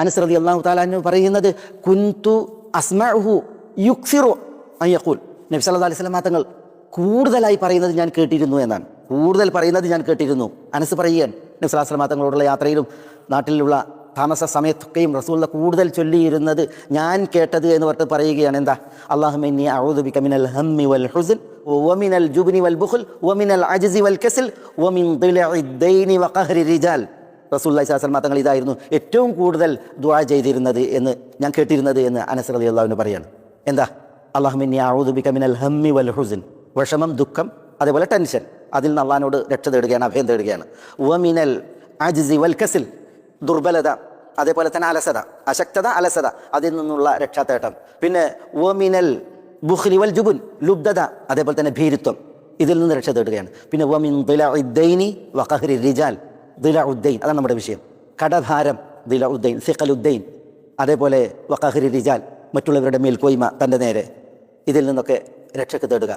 അനസ് റളിയല്ലാഹു തആല അൻഹു പറയുന്നത് കുന്തു അസ്മഉഹു യുക്സിറു അൻ യഖൂൽ, നബി സല്ലല്ലാഹു അലൈഹി വസല്ലം തങ്ങൾ കൂടുതലായി പറയുന്നത് ഞാൻ കേട്ടിരുന്നു എന്നാണ്. കൂടുതൽ പറയുന്നത് ഞാൻ കേട്ടിരുന്നു. അനസ് പറയുകയാണ്, നബി സല്ലല്ലാഹു അലൈഹി വസല്ലം തങ്ങളോടുള്ള യാത്രയിലും നാട്ടിലുള്ള താമസ സമയത്തൊക്കെയും റസൂലുള്ളാഹി കൂടുതൽ ചൊല്ലിയിരുന്നത് ഞാൻ കേട്ടത് എന്ന് പറഞ്ഞിട്ട് പറയുകയാണ്. എന്താ? അല്ലാഹുമ്മ ഇന്നി അഊദു ബിക മിനൽ ഹമ്മി വൽ ഹുസ്ൻ വമിനൽ ജുബ്നി വൽ ബുഖ്ൽ വമിനൽ അജ്സി വൽ കസൽ വമിൻ ദിലഇദ് ദൈനി വഖഹ്രി റിജാൽ. റസൂലുള്ളാഹി സ്വല്ലല്ലാഹു അലൈഹി വസല്ലം തങ്ങൾ ഇതായിരുന്നു ഏറ്റവും കൂടുതൽ ദുആ ചെയ്തിരുന്നത് എന്ന് ഞാൻ കേട്ടിരുന്നത് എന്ന് അനസ് റളിയല്ലാഹു അൻഹു പറയാണ്. എന്താ? അല്ലാഹുമ്മ ഇന്നി അഊദു ബിക മിനൽ ഹമ്മി വൽ ഹുസ്ൻ, വിഷമം, ദുഃഖം, അതേപോലെ ടെൻഷൻ, അതിൽ നിന്ന് അള്ളാഹിനോട് രക്ഷ തേടുകയാണ്, അഭയം തേടുകയാണ്. വമിനൽ അജ്സി വൽ കസൽ, ദുർബലത, അതേപോലെ തന്നെ അലസത, അശക്തത, അലസത, അതിൽ നിന്നുള്ള രക്ഷാതേട്ടം. പിന്നെ വമിനൽ ബുഖ്ലി വൽ ജുബുൻ, ലുബ്ധത, അതേപോലെ തന്നെ ഭീരുത്വം, ഇതിൽ നിന്ന് രക്ഷ തേടുകയാണ്. പിന്നെ വമിൻ ദിലഇദ് ദൈനി വഖഹ്രി റിജാൽ, ദിലഉദ്ദൈൻ, അതാണ് നമ്മുടെ വിഷയം, കടഭാരം, ദിലഉദ്ദൈൻ, സിഖലുദ്ദൈൻ, അതേപോലെ വഖഹ്രി റിജാൽ, മറ്റുള്ളവരുടെ മേൽക്കോയ്മ തൻ്റെ നേരെ, ഇതിൽ നിന്നൊക്കെ രക്ഷക്ക് തേടുക.